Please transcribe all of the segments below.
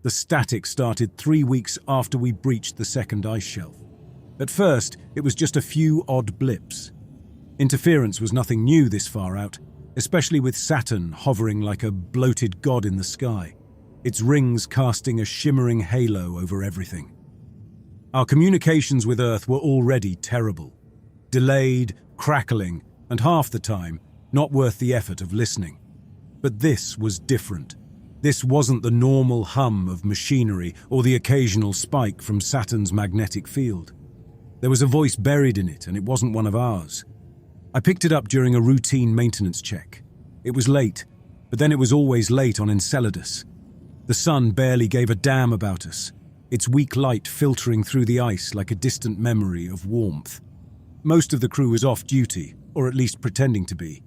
The static started 3 weeks after we breached the second ice shelf. At first, it was just a few odd blips. Interference was nothing new this far out, especially with Saturn hovering like a bloated god in the sky, its rings casting a shimmering halo over everything. Our communications with Earth were already terrible. Delayed, crackling, and half the time, not worth the effort of listening. But this was different. This wasn't the normal hum of machinery or the occasional spike from Saturn's magnetic field. There was a voice buried in it, and it wasn't one of ours. I picked it up during a routine maintenance check. It was late, but then it was always late on Enceladus. The sun barely gave a damn about us, its weak light filtering through the ice like a distant memory of warmth. Most of the crew was off duty, or at least pretending to be.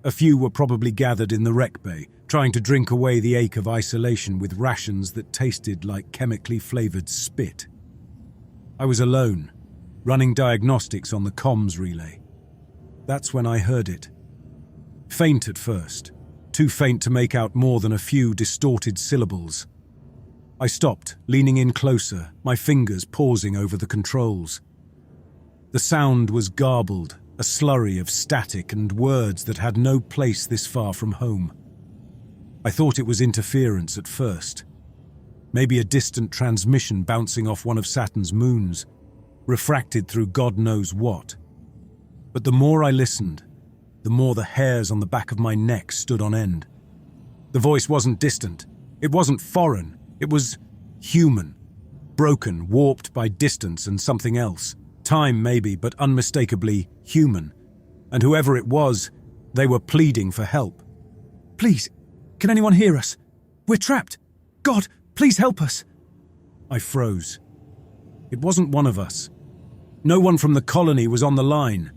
A few were probably gathered in the wreck bay, trying to drink away the ache of isolation with rations that tasted like chemically flavored spit. I was alone, running diagnostics on the comms relay. That's when I heard it. Faint at first, too faint to make out more than a few distorted syllables. I stopped, leaning in closer, my fingers pausing over the controls. The sound was garbled, a slurry of static and words that had no place this far from home. I thought it was interference at first. Maybe a distant transmission bouncing off one of Saturn's moons, refracted through God knows what. But the more I listened, the more the hairs on the back of my neck stood on end. The voice wasn't distant. It wasn't foreign. It was human. Broken, warped by distance and something else. Time maybe, but unmistakably human. And whoever it was, they were pleading for help. Please, can anyone hear us? We're trapped. God, please help us. I froze. It wasn't one of us. No one from the colony was on the line.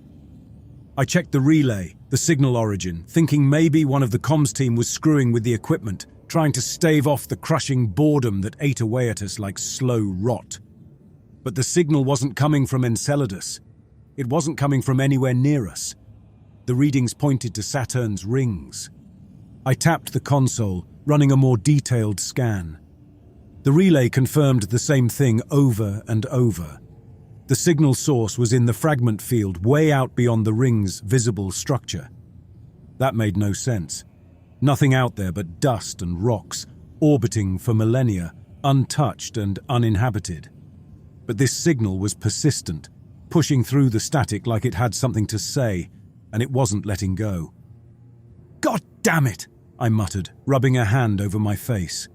I checked the relay, the signal origin, thinking maybe one of the comms team was screwing with the equipment, trying to stave off the crushing boredom that ate away at us like slow rot. But the signal wasn't coming from Enceladus. It wasn't coming from anywhere near us. The readings pointed to Saturn's rings. I tapped the console, running a more detailed scan. The relay confirmed the same thing over and over. The signal source was in the fragment field way out beyond the ring's visible structure. That made no sense. Nothing out there but dust and rocks, orbiting for millennia, untouched and uninhabited. But this signal was persistent, pushing through the static like it had something to say, and it wasn't letting go. "God damn it!" I muttered, rubbing a hand over my face.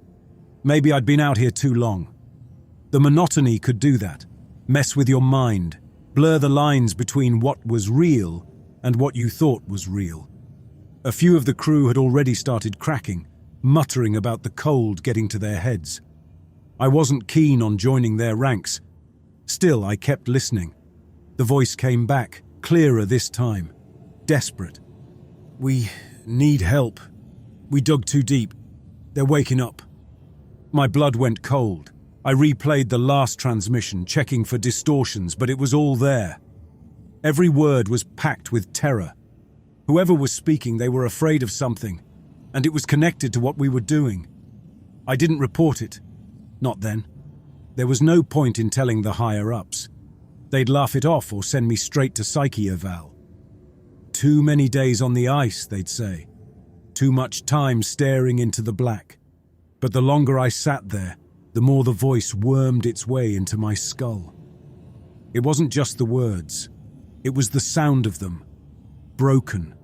Maybe I'd been out here too long. The monotony could do that. Mess with your mind, blur the lines between what was real and what you thought was real. A few of the crew had already started cracking, muttering about the cold getting to their heads. I wasn't keen on joining their ranks. Still, I kept listening. The voice came back, clearer this time, desperate. "We need help. We dug too deep. They're waking up." My blood went cold. I replayed the last transmission, checking for distortions, but it was all there. Every word was packed with terror. Whoever was speaking, they were afraid of something, and it was connected to what we were doing. I didn't report it. Not then. There was no point in telling the higher-ups. They'd laugh it off or send me straight to psyche eval. Too many days on the ice, they'd say. Too much time staring into the black. But the longer I sat there, the more the voice wormed its way into my skull. It wasn't just the words. It was the sound of them. Broken,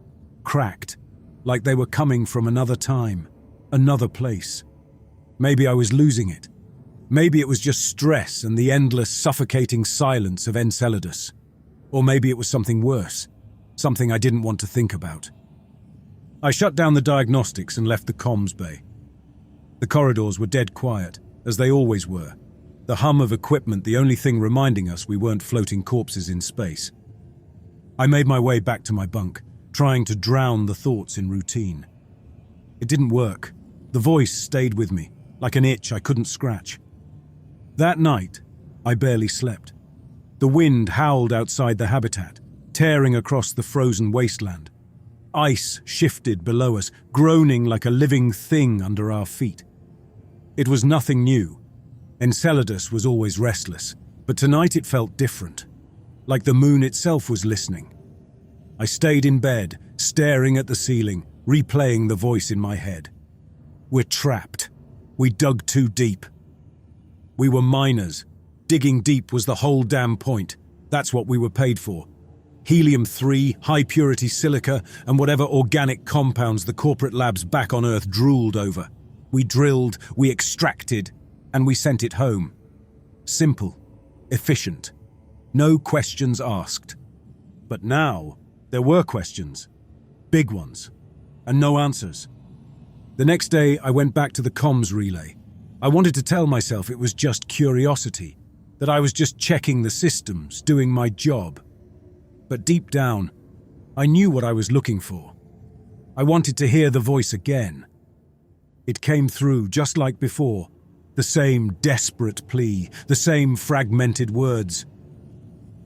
cracked, like they were coming from another time, another place. Maybe I was losing it. Maybe it was just stress and the endless, suffocating silence of Enceladus. Or maybe it was something worse, something I didn't want to think about. I shut down the diagnostics and left the comms bay. The corridors were dead quiet, as they always were. The hum of equipment the only thing reminding us we weren't floating corpses in space. I made my way back to my bunk, trying to drown the thoughts in routine. It didn't work. The voice stayed with me, like an itch I couldn't scratch. That night, I barely slept. The wind howled outside the habitat, tearing across the frozen wasteland. Ice shifted below us, groaning like a living thing under our feet. It was nothing new. Enceladus was always restless, but tonight it felt different, like the moon itself was listening. I stayed in bed, staring at the ceiling, replaying the voice in my head. We're trapped. We dug too deep. We were miners. Digging deep was the whole damn point. That's what we were paid for. Helium-3, high-purity silica, and whatever organic compounds the corporate labs back on Earth drooled over. We drilled, we extracted, and we sent it home. Simple, efficient, no questions asked. But now, there were questions. Big ones. And no answers. The next day, I went back to the comms relay. I wanted to tell myself it was just curiosity, that I was just checking the systems, doing my job. But deep down, I knew what I was looking for. I wanted to hear the voice again. It came through just like before, the same desperate plea, the same fragmented words.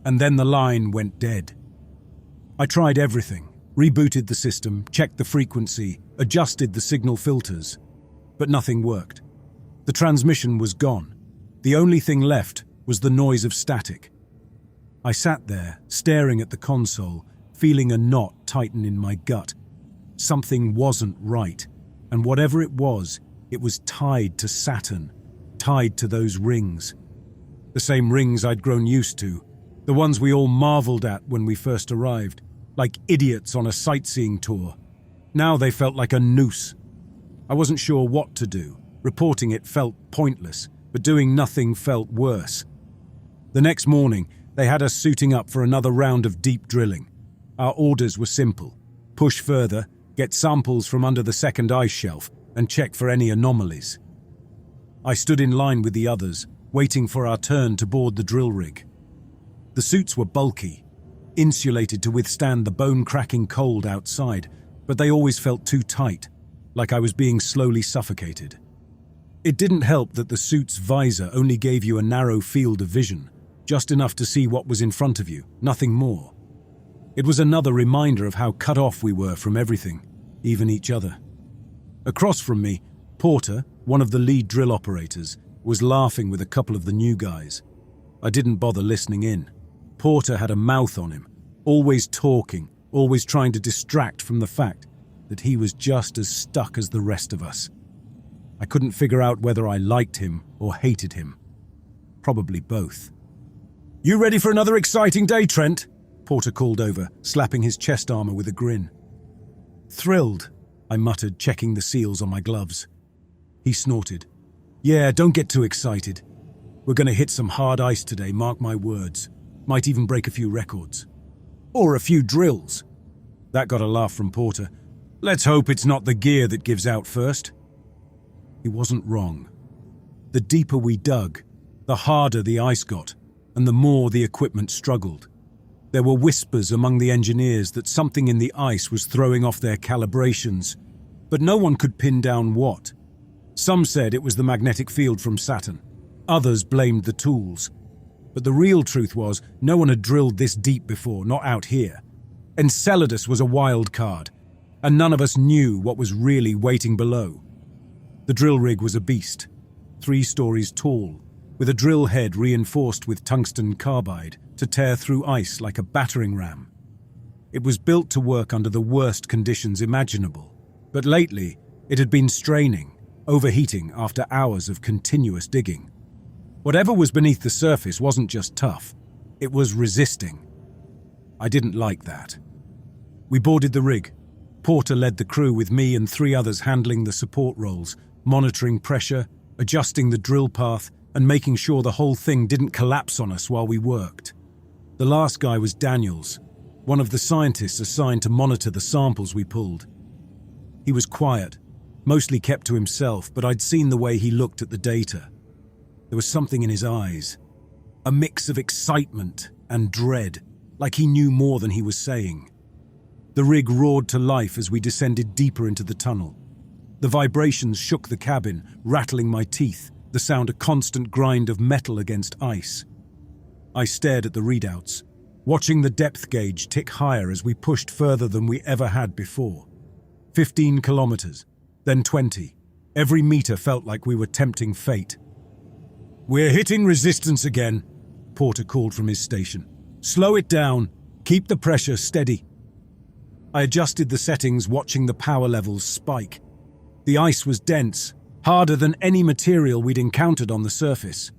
And then the line went dead. I tried everything, rebooted the system, checked the frequency, adjusted the signal filters, but nothing worked. The transmission was gone. The only thing left was the noise of static. I sat there, staring at the console, feeling a knot tighten in my gut. Something wasn't right, and whatever it was tied to Saturn, tied to those rings. The same rings I'd grown used to, the ones we all marveled at when we first arrived, like idiots on a sightseeing tour. Now they felt like a noose. I wasn't sure what to do. Reporting it felt pointless, but doing nothing felt worse. The next morning, they had us suiting up for another round of deep drilling. Our orders were simple. Push further, get samples from under the second ice shelf, and check for any anomalies. I stood in line with the others, waiting for our turn to board the drill rig. The suits were bulky, insulated to withstand the bone-cracking cold outside, but they always felt too tight, like I was being slowly suffocated. It didn't help that the suit's visor only gave you a narrow field of vision, just enough to see what was in front of you, nothing more. It was another reminder of how cut off we were from everything, even each other. Across from me, Porter, one of the lead drill operators, was laughing with a couple of the new guys. I didn't bother listening in. Porter had a mouth on him, always talking, always trying to distract from the fact that he was just as stuck as the rest of us. I couldn't figure out whether I liked him or hated him. Probably both. "You ready for another exciting day, Trent?" Porter called over, slapping his chest armor with a grin. "Thrilled," I muttered, checking the seals on my gloves. He snorted. "Yeah, don't get too excited. We're going to hit some hard ice today, mark my words. Might even break a few records. Or a few drills." That got a laugh from Porter. "Let's hope it's not the gear that gives out first." He wasn't wrong. The deeper we dug, the harder the ice got, and the more the equipment struggled. There were whispers among the engineers that something in the ice was throwing off their calibrations, but no one could pin down what. Some said it was the magnetic field from Saturn. Others blamed the tools. But the real truth was, no one had drilled this deep before, not out here. Enceladus was a wild card, and none of us knew what was really waiting below. The drill rig was a beast, 3 stories tall, with a drill head reinforced with tungsten carbide to tear through ice like a battering ram. It was built to work under the worst conditions imaginable, but lately it had been straining, overheating after hours of continuous digging. Whatever was beneath the surface wasn't just tough, it was resisting. I didn't like that. We boarded the rig. Porter led the crew with me and 3 others handling the support roles, monitoring pressure, adjusting the drill path, and making sure the whole thing didn't collapse on us while we worked. The last guy was Daniels, one of the scientists assigned to monitor the samples we pulled. He was quiet, mostly kept to himself, but I'd seen the way he looked at the data. There was something in his eyes, a mix of excitement and dread, like he knew more than he was saying. The rig roared to life as we descended deeper into the tunnel. The vibrations shook the cabin, rattling my teeth, the sound a constant grind of metal against ice. I stared at the readouts, watching the depth gauge tick higher as we pushed further than we ever had before. 15 kilometers, then 20, Every meter felt like we were tempting fate. "We're hitting resistance again," Porter called from his station. "Slow it down. Keep the pressure steady." I adjusted the settings, watching the power levels spike. The ice was dense, harder than any material we'd encountered on the surface.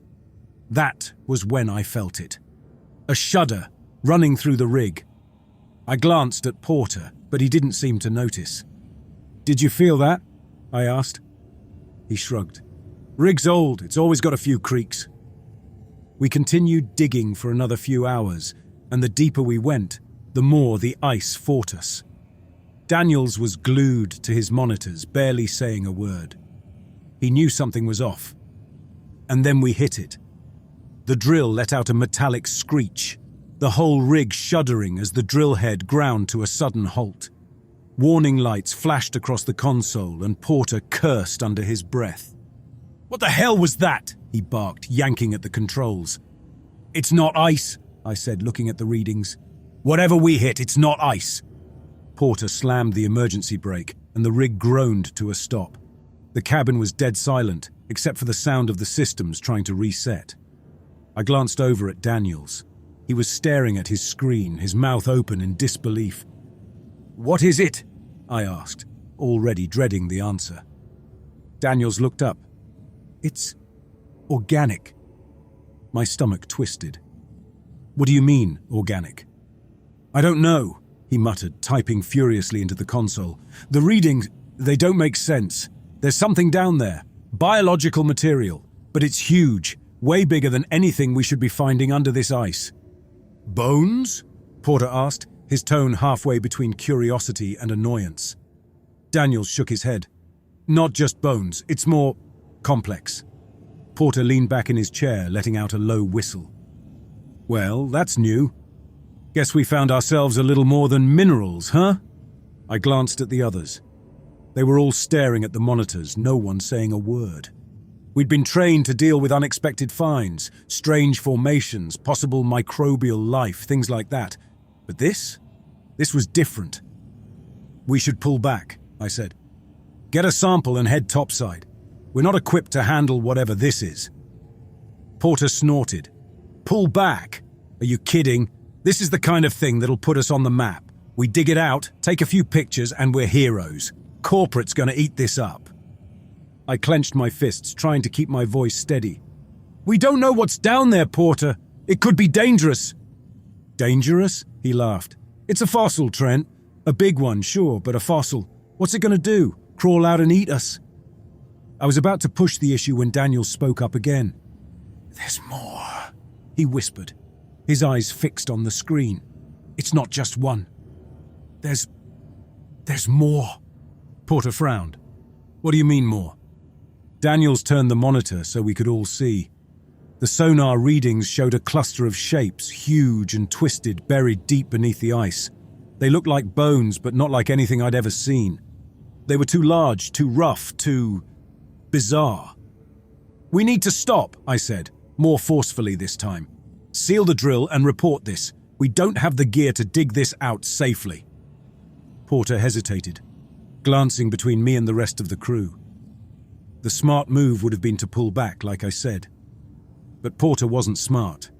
That was when I felt it. A shudder running through the rig. I glanced at Porter, but he didn't seem to notice. "Did you feel that?" I asked. He shrugged. "Rig's old, it's always got a few creaks." We continued digging for another few hours, and the deeper we went, the more the ice fought us. Daniels was glued to his monitors, barely saying a word. He knew something was off. And then we hit it. The drill let out a metallic screech, the whole rig shuddering as the drill head ground to a sudden halt. Warning lights flashed across the console, and Porter cursed under his breath. "What the hell was that?" he barked, yanking at the controls. "It's not ice," I said, looking at the readings. "Whatever we hit, it's not ice." Porter slammed the emergency brake, and the rig groaned to a stop. The cabin was dead silent, except for the sound of the systems trying to reset. I glanced over at Daniels. He was staring at his screen, his mouth open in disbelief. "What is it?" I asked, already dreading the answer. Daniels looked up. "It's organic." My stomach twisted. "What do you mean, organic?" "I don't know," he muttered, typing furiously into the console. "The readings, they don't make sense. There's something down there, biological material, but it's huge, way bigger than anything we should be finding under this ice." "Bones?" Porter asked, his tone halfway between curiosity and annoyance. Daniels shook his head. "Not just bones, it's more complex." Porter leaned back in his chair, letting out a low whistle. "Well, that's new. Guess we found ourselves a little more than minerals, huh?" I glanced at the others. They were all staring at the monitors, no one saying a word. We'd been trained to deal with unexpected finds, strange formations, possible microbial life, things like that. But this was different. "We should pull back," I said. "Get a sample and head topside. We're not equipped to handle whatever this is." Porter snorted. "Pull back? Are you kidding? This is the kind of thing that'll put us on the map. We dig it out, take a few pictures, and we're heroes. Corporate's gonna eat this up." I clenched my fists, trying to keep my voice steady. "We don't know what's down there, Porter. It could be dangerous." "Dangerous?" He laughed. "It's a fossil, Trent. A big one, sure, but a fossil. What's it gonna do? Crawl out and eat us?" I was about to push the issue when Daniel spoke up again. "There's more," he whispered, his eyes fixed on the screen. "It's not just one. There's more." Porter frowned. "What do you mean more?" Daniels turned the monitor so we could all see. The sonar readings showed a cluster of shapes, huge and twisted, buried deep beneath the ice. They looked like bones, but not like anything I'd ever seen. They were too large, too rough, too bizarre. "We need to stop," I said, more forcefully this time. "Seal the drill and report this. We don't have the gear to dig this out safely." Porter hesitated, glancing between me and the rest of the crew. The smart move would have been to pull back, like I said. But Porter wasn't smart.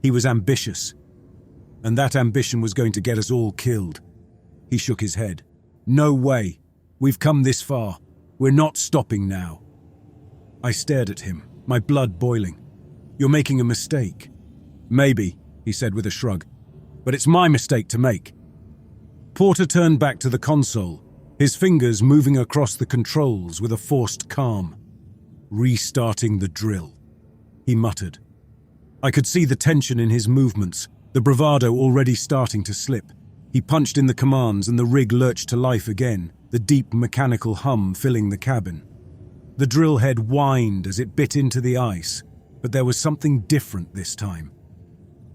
He was ambitious. And that ambition was going to get us all killed. He shook his head. "No way. We've come this far. We're not stopping now." I stared at him, my blood boiling. "You're making a mistake." "Maybe," he said with a shrug. "But it's my mistake to make." Porter turned back to the console, his fingers moving across the controls with a forced calm. "Restarting the drill," he muttered. I could see the tension in his movements, the bravado already starting to slip. He punched in the commands and the rig lurched to life again, the deep mechanical hum filling the cabin. The drill head whined as it bit into the ice, but there was something different this time.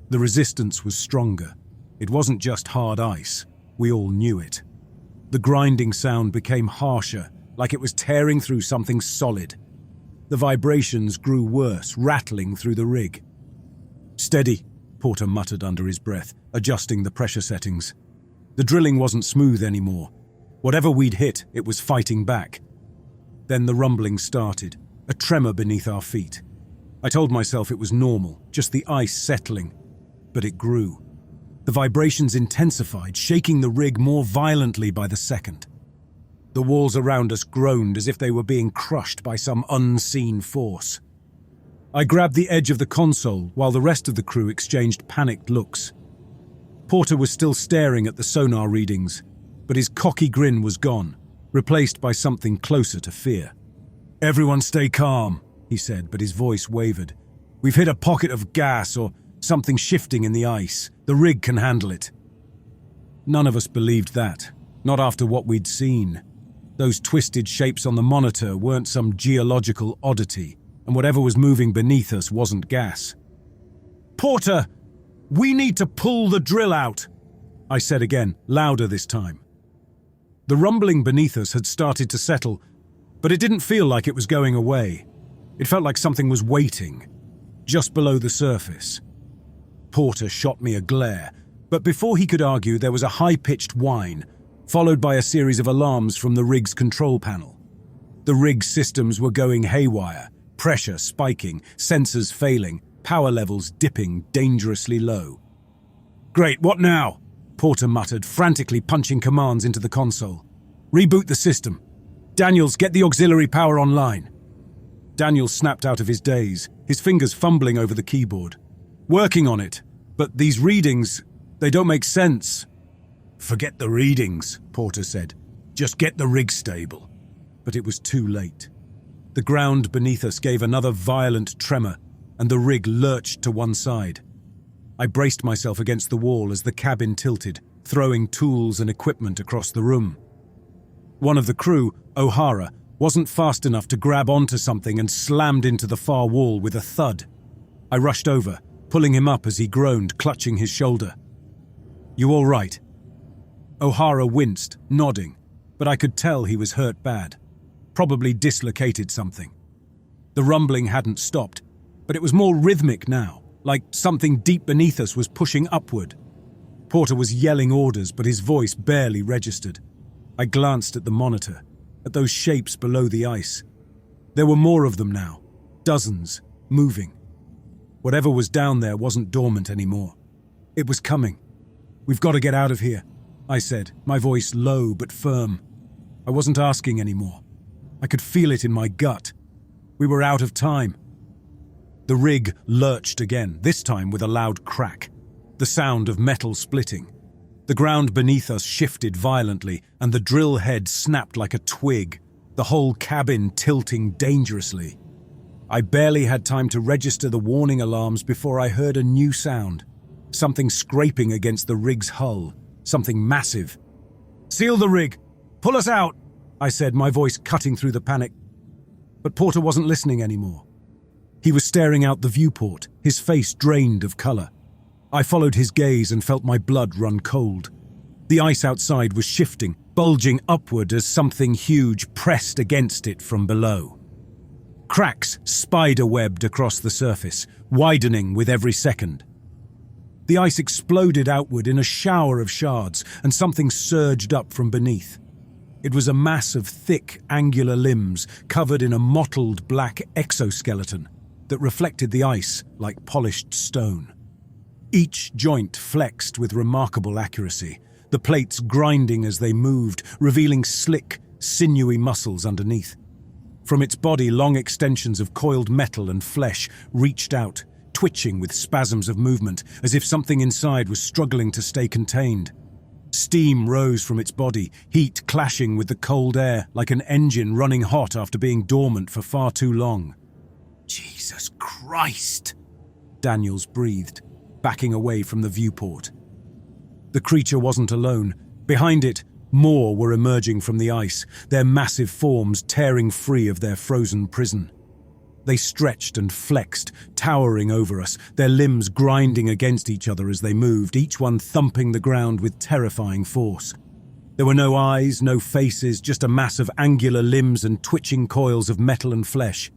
The resistance was stronger. It wasn't just hard ice. We all knew it. The grinding sound became harsher, like it was tearing through something solid. The vibrations grew worse, rattling through the rig. "Steady," Porter muttered under his breath, adjusting the pressure settings. The drilling wasn't smooth anymore. Whatever we'd hit, it was fighting back. Then the rumbling started, a tremor beneath our feet. I told myself it was normal, just the ice settling, but it grew. The vibrations intensified, shaking the rig more violently by the second. The walls around us groaned as if they were being crushed by some unseen force. I grabbed the edge of the console while the rest of the crew exchanged panicked looks. Porter was still staring at the sonar readings, but his cocky grin was gone, replaced by something closer to fear. "Everyone stay calm," he said, but his voice wavered. "We've hit a pocket of gas or something shifting in the ice. The rig can handle it." None of us believed that, not after what we'd seen. Those twisted shapes on the monitor weren't some geological oddity, and whatever was moving beneath us wasn't gas. "Porter, we need to pull the drill out," I said again, louder this time. The rumbling beneath us had started to settle, but it didn't feel like it was going away. It felt like something was waiting, just below the surface. Porter shot me a glare, but before he could argue, there was a high-pitched whine, followed by a series of alarms from the rig's control panel. The rig's systems were going haywire, pressure spiking, sensors failing, power levels dipping dangerously low. "Great, what now?" Porter muttered, frantically punching commands into the console. "Reboot the system. Daniels, get the auxiliary power online." Daniels snapped out of his daze, his fingers fumbling over the keyboard. "Working on it, but these readings, they don't make sense." "Forget the readings," Porter said. "Just get the rig stable." But it was too late. The ground beneath us gave another violent tremor, and the rig lurched to one side. I braced myself against the wall as the cabin tilted, throwing tools and equipment across the room. One of the crew, O'Hara, wasn't fast enough to grab onto something and slammed into the far wall with a thud. I rushed over, pulling him up as he groaned, clutching his shoulder. "You all right?" O'Hara winced, nodding, but I could tell he was hurt bad. Probably dislocated something. The rumbling hadn't stopped, but it was more rhythmic now, like something deep beneath us was pushing upward. Porter was yelling orders, but his voice barely registered. I glanced at the monitor, at those shapes below the ice. There were more of them now, dozens, moving. Whatever was down there wasn't dormant anymore. It was coming. "We've got to get out of here," I said, my voice low but firm. I wasn't asking anymore. I could feel it in my gut. We were out of time. The rig lurched again, this time with a loud crack, the sound of metal splitting. The ground beneath us shifted violently, and the drill head snapped like a twig, the whole cabin tilting dangerously. I barely had time to register the warning alarms before I heard a new sound, something scraping against the rig's hull, something massive. "Seal the rig! Pull us out!" I said, my voice cutting through the panic. But Porter wasn't listening anymore. He was staring out the viewport, his face drained of color. I followed his gaze and felt my blood run cold. The ice outside was shifting, bulging upward as something huge pressed against it from below. Cracks spider-webbed across the surface, widening with every second. The ice exploded outward in a shower of shards, and something surged up from beneath. It was a mass of thick, angular limbs covered in a mottled black exoskeleton that reflected the ice like polished stone. Each joint flexed with remarkable accuracy, the plates grinding as they moved, revealing slick, sinewy muscles underneath. From its body, long extensions of coiled metal and flesh reached out, twitching with spasms of movement, as if something inside was struggling to stay contained. Steam rose from its body, heat clashing with the cold air like an engine running hot after being dormant for far too long. "Jesus Christ!" Daniels breathed, backing away from the viewport. The creature wasn't alone. Behind it, more were emerging from the ice, their massive forms tearing free of their frozen prison. They stretched and flexed, towering over us, their limbs grinding against each other as they moved, each one thumping the ground with terrifying force. There were no eyes, no faces, just a mass of angular limbs and twitching coils of metal and flesh.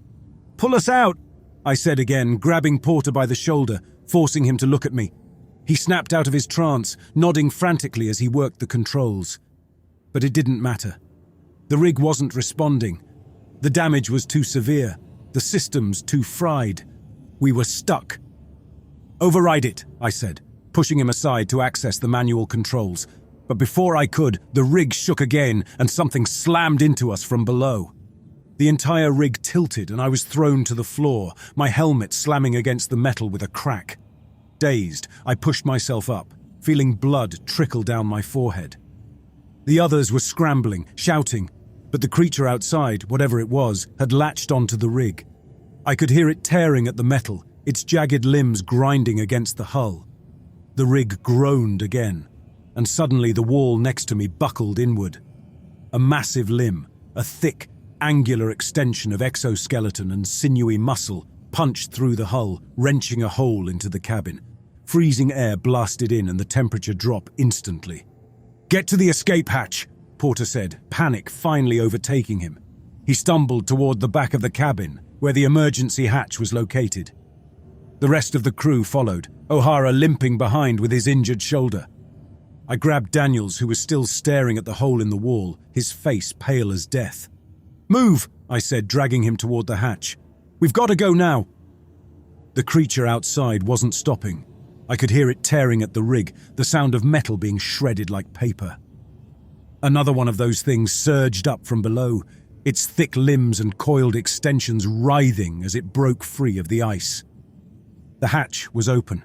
"Pull us out!" I said again, grabbing Porter by the shoulder, forcing him to look at me. He snapped out of his trance, nodding frantically as he worked the controls. But it didn't matter. The rig wasn't responding. The damage was too severe, the systems too fried. We were stuck. "Override it," I said, pushing him aside to access the manual controls. But before I could, the rig shook again and something slammed into us from below. The entire rig tilted and I was thrown to the floor, my helmet slamming against the metal with a crack. Dazed, I pushed myself up, feeling blood trickle down my forehead. The others were scrambling, shouting, but the creature outside, whatever it was, had latched onto the rig. I could hear it tearing at the metal, its jagged limbs grinding against the hull. The rig groaned again, and suddenly the wall next to me buckled inward. A massive limb, a thick, angular extension of exoskeleton and sinewy muscle, punched through the hull, wrenching a hole into the cabin. Freezing air blasted in and the temperature dropped instantly. "Get to the escape hatch," Porter said, panic finally overtaking him. He stumbled toward the back of the cabin, where the emergency hatch was located. The rest of the crew followed, O'Hara limping behind with his injured shoulder. I grabbed Daniels, who was still staring at the hole in the wall, his face pale as death. "Move," I said, dragging him toward the hatch. "We've got to go now." The creature outside wasn't stopping. I could hear it tearing at the rig, the sound of metal being shredded like paper. Another one of those things surged up from below, its thick limbs and coiled extensions writhing as it broke free of the ice. The hatch was open.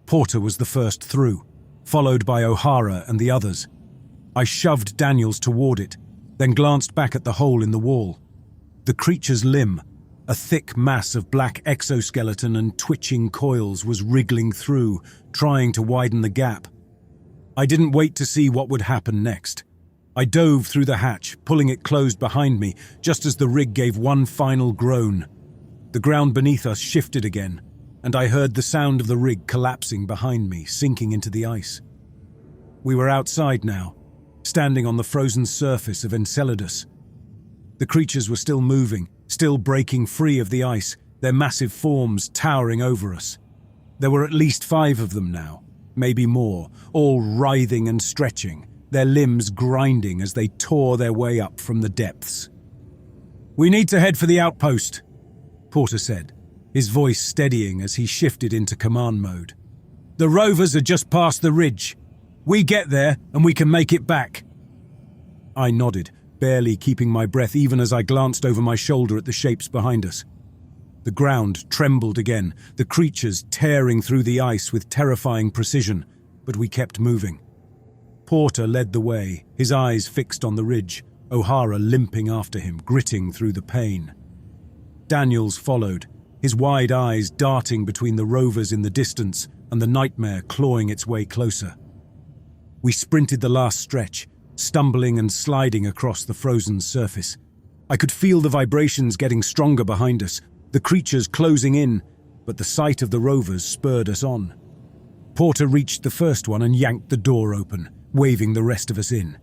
Porter was the first through, followed by O'Hara and the others. I shoved Daniels toward it, then glanced back at the hole in the wall. The creature's limb, a thick mass of black exoskeleton and twitching coils, was wriggling through, trying to widen the gap. I didn't wait to see what would happen next. I dove through the hatch, pulling it closed behind me, just as the rig gave one final groan. The ground beneath us shifted again, and I heard the sound of the rig collapsing behind me, sinking into the ice. We were outside now, standing on the frozen surface of Enceladus. The creatures were still moving, still breaking free of the ice, their massive forms towering over us. There were at least 5 of them now, maybe more, all writhing and stretching, their limbs grinding as they tore their way up from the depths. "We need to head for the outpost," Porter said, his voice steadying as he shifted into command mode. "The rovers are just past the ridge. We get there and we can make it back." I nodded, barely keeping my breath even as I glanced over my shoulder at the shapes behind us. The ground trembled again, the creatures tearing through the ice with terrifying precision, but we kept moving. Porter led the way, his eyes fixed on the ridge, O'Hara limping after him, gritting through the pain. Daniels followed, his wide eyes darting between the rovers in the distance and the nightmare clawing its way closer. We sprinted the last stretch, stumbling and sliding across the frozen surface. I could feel the vibrations getting stronger behind us, the creatures closing in, but the sight of the rovers spurred us on. Porter reached the first one and yanked the door open, waving the rest of us in.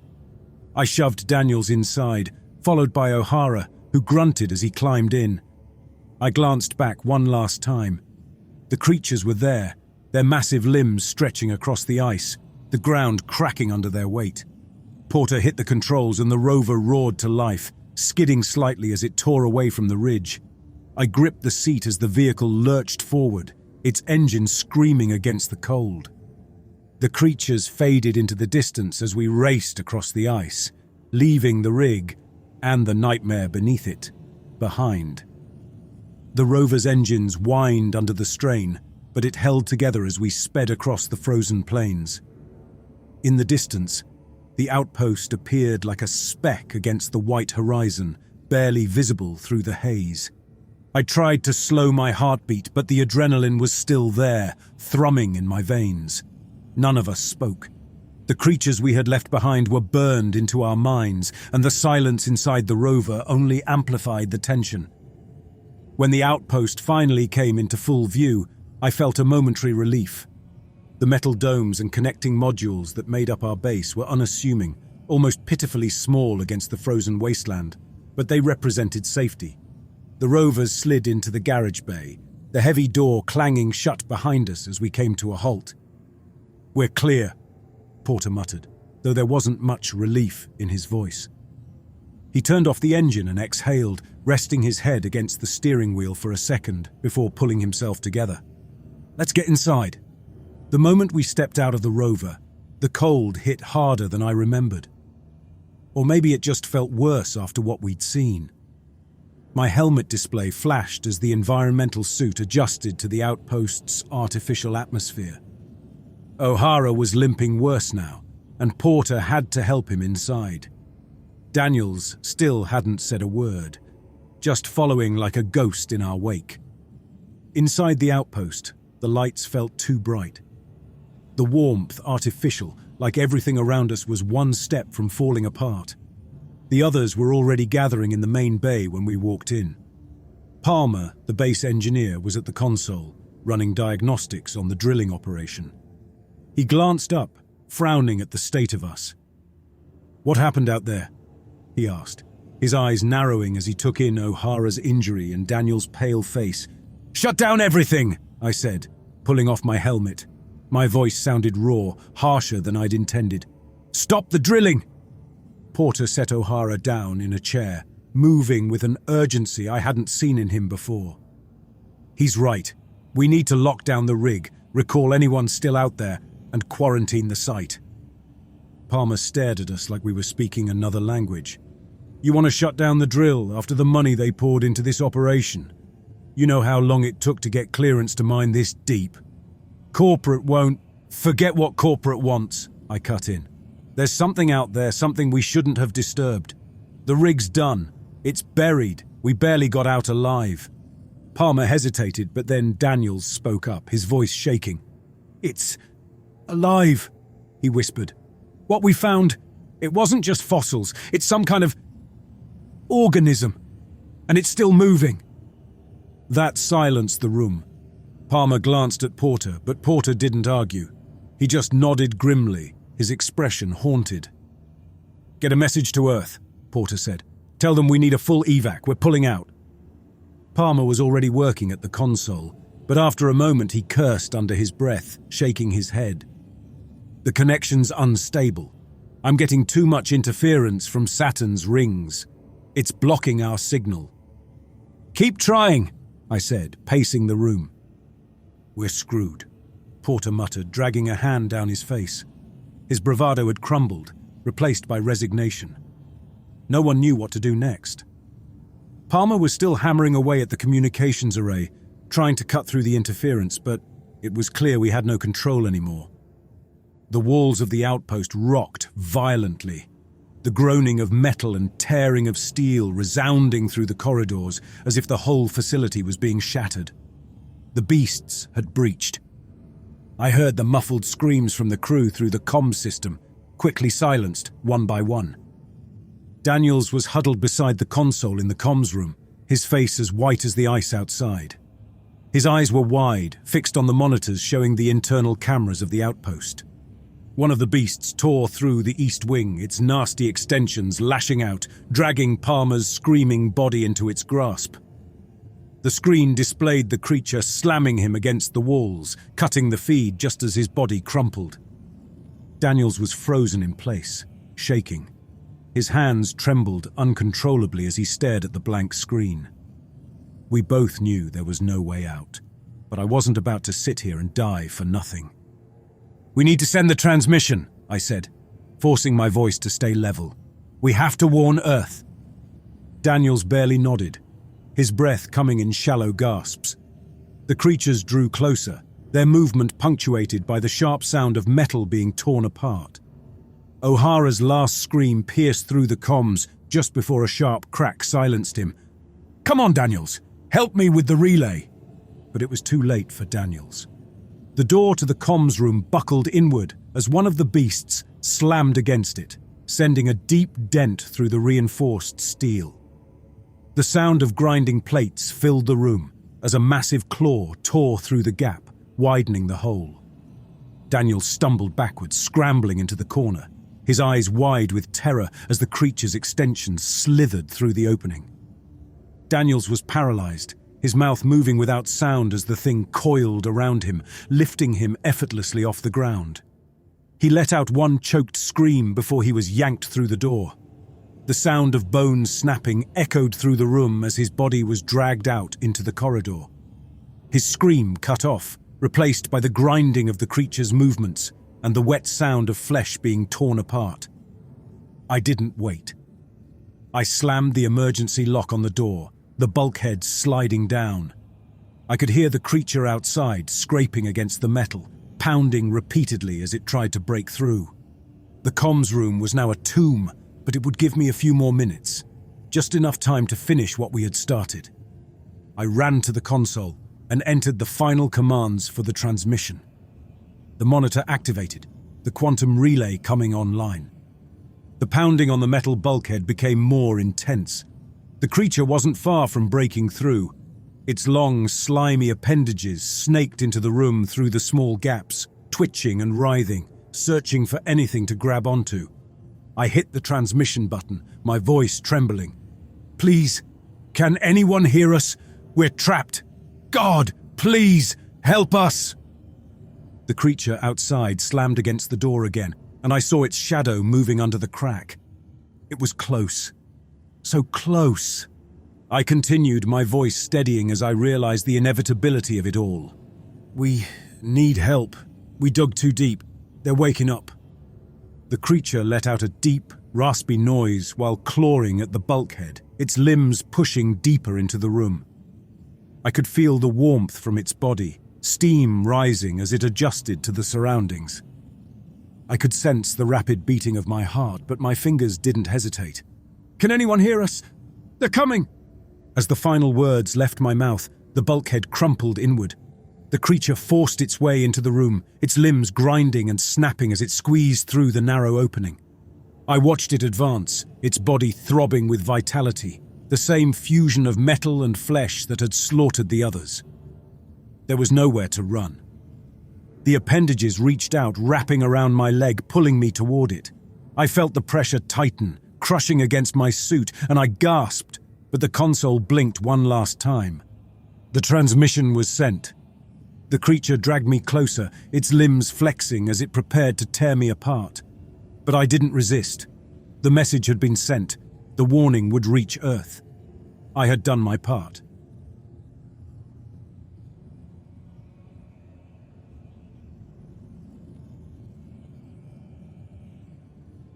I shoved Daniels inside, followed by O'Hara, who grunted as he climbed in. I glanced back one last time. The creatures were there, their massive limbs stretching across the ice, the ground cracking under their weight. Porter hit the controls and the rover roared to life, skidding slightly as it tore away from the ridge. I gripped the seat as the vehicle lurched forward, its engine screaming against the cold. The creatures faded into the distance as we raced across the ice, leaving the rig, and the nightmare beneath it, behind. The rover's engines whined under the strain, but it held together as we sped across the frozen plains. In the distance, the outpost appeared like a speck against the white horizon, barely visible through the haze. I tried to slow my heartbeat, but the adrenaline was still there, thrumming in my veins. None of us spoke. The creatures we had left behind were burned into our minds, and the silence inside the rover only amplified the tension. When the outpost finally came into full view, I felt a momentary relief. The metal domes and connecting modules that made up our base were unassuming, almost pitifully small against the frozen wasteland, but they represented safety. The rovers slid into the garage bay, the heavy door clanging shut behind us as we came to a halt. "We're clear," Porter muttered, though there wasn't much relief in his voice. He turned off the engine and exhaled, resting his head against the steering wheel for a second before pulling himself together. "Let's get inside." The moment we stepped out of the rover, the cold hit harder than I remembered. Or maybe it just felt worse after what we'd seen. My helmet display flashed as the environmental suit adjusted to the outpost's artificial atmosphere. O'Hara was limping worse now, and Porter had to help him inside. Daniels still hadn't said a word, just following like a ghost in our wake. Inside the outpost, the lights felt too bright. The warmth artificial, like everything around us was one step from falling apart. The others were already gathering in the main bay when we walked in. Palmer, the base engineer, was at the console, running diagnostics on the drilling operation. He glanced up, frowning at the state of us. "What happened out there?" he asked, his eyes narrowing as he took in O'Hara's injury and Daniel's pale face. "Shut down everything," I said, pulling off my helmet. My voice sounded raw, harsher than I'd intended. "Stop the drilling!" Porter set O'Hara down in a chair, moving with an urgency I hadn't seen in him before. "He's right. We need to lock down the rig, recall anyone still out there, and quarantine the site." Palmer stared at us like we were speaking another language. "You want to shut down the drill after the money they poured into this operation? You know how long it took to get clearance to mine this deep. Corporate won't..." "Forget what corporate wants," I cut in. "There's something out there, something we shouldn't have disturbed. The rig's done. It's buried. We barely got out alive." Palmer hesitated, but then Daniels spoke up, his voice shaking. "It's alive," he whispered. "What we found, it wasn't just fossils. It's some kind of organism. And it's still moving." That silenced the room. Palmer glanced at Porter, but Porter didn't argue. He just nodded grimly, his expression haunted. "Get a message to Earth," Porter said. "Tell them we need a full evac. We're pulling out." Palmer was already working at the console, but after a moment he cursed under his breath, shaking his head. "The connection's unstable. I'm getting too much interference from Saturn's rings. It's blocking our signal." "Keep trying," I said, pacing the room. "We're screwed," Porter muttered, dragging a hand down his face. His bravado had crumbled, replaced by resignation. No one knew what to do next. Palmer was still hammering away at the communications array, trying to cut through the interference, but it was clear we had no control anymore. The walls of the outpost rocked violently, the groaning of metal and tearing of steel resounding through the corridors as if the whole facility was being shattered. The beasts had breached. I heard the muffled screams from the crew through the comm system, quickly silenced, one by one. Daniels was huddled beside the console in the comms room, his face as white as the ice outside. His eyes were wide, fixed on the monitors showing the internal cameras of the outpost. One of the beasts tore through the east wing, its nasty extensions lashing out, dragging Palmer's screaming body into its grasp. The screen displayed the creature slamming him against the walls, cutting the feed just as his body crumpled. Daniels was frozen in place, shaking. His hands trembled uncontrollably as he stared at the blank screen. We both knew there was no way out, but I wasn't about to sit here and die for nothing. "We need to send the transmission," I said, forcing my voice to stay level. "We have to warn Earth." Daniels barely nodded, his breath coming in shallow gasps. The creatures drew closer, their movement punctuated by the sharp sound of metal being torn apart. O'Hara's last scream pierced through the comms just before a sharp crack silenced him. "Come on, Daniels, help me with the relay." But it was too late for Daniels. The door to the comms room buckled inward as one of the beasts slammed against it, sending a deep dent through the reinforced steel. The sound of grinding plates filled the room as a massive claw tore through the gap, widening the hole. Daniel stumbled backwards, scrambling into the corner, his eyes wide with terror as the creature's extensions slithered through the opening. Daniels was paralyzed, his mouth moving without sound as the thing coiled around him, lifting him effortlessly off the ground. He let out one choked scream before he was yanked through the door. The sound of bones snapping echoed through the room as his body was dragged out into the corridor. His scream cut off, replaced by the grinding of the creature's movements and the wet sound of flesh being torn apart. I didn't wait. I slammed the emergency lock on the door, the bulkhead sliding down. I could hear the creature outside scraping against the metal, pounding repeatedly as it tried to break through. The comms room was now a tomb, but it would give me a few more minutes, just enough time to finish what we had started. I ran to the console and entered the final commands for the transmission. The monitor activated, the quantum relay coming online. The pounding on the metal bulkhead became more intense. The creature wasn't far from breaking through. Its long, slimy appendages snaked into the room through the small gaps, twitching and writhing, searching for anything to grab onto. I hit the transmission button, my voice trembling. "Please, can anyone hear us? We're trapped. God, please, help us!" The creature outside slammed against the door again, and I saw its shadow moving under the crack. It was close. So close. I continued, my voice steadying as I realized the inevitability of it all. "We need help. We dug too deep. They're waking up." The creature let out a deep, raspy noise while clawing at the bulkhead, its limbs pushing deeper into the room. I could feel the warmth from its body, steam rising as it adjusted to the surroundings. I could sense the rapid beating of my heart, but my fingers didn't hesitate. "Can anyone hear us? They're coming!" As the final words left my mouth, the bulkhead crumpled inward. The creature forced its way into the room, its limbs grinding and snapping as it squeezed through the narrow opening. I watched it advance, its body throbbing with vitality, the same fusion of metal and flesh that had slaughtered the others. There was nowhere to run. The appendages reached out, wrapping around my leg, pulling me toward it. I felt the pressure tighten, crushing against my suit, and I gasped, but the console blinked one last time. The transmission was sent. The creature dragged me closer, its limbs flexing as it prepared to tear me apart. But I didn't resist. The message had been sent. The warning would reach Earth. I had done my part.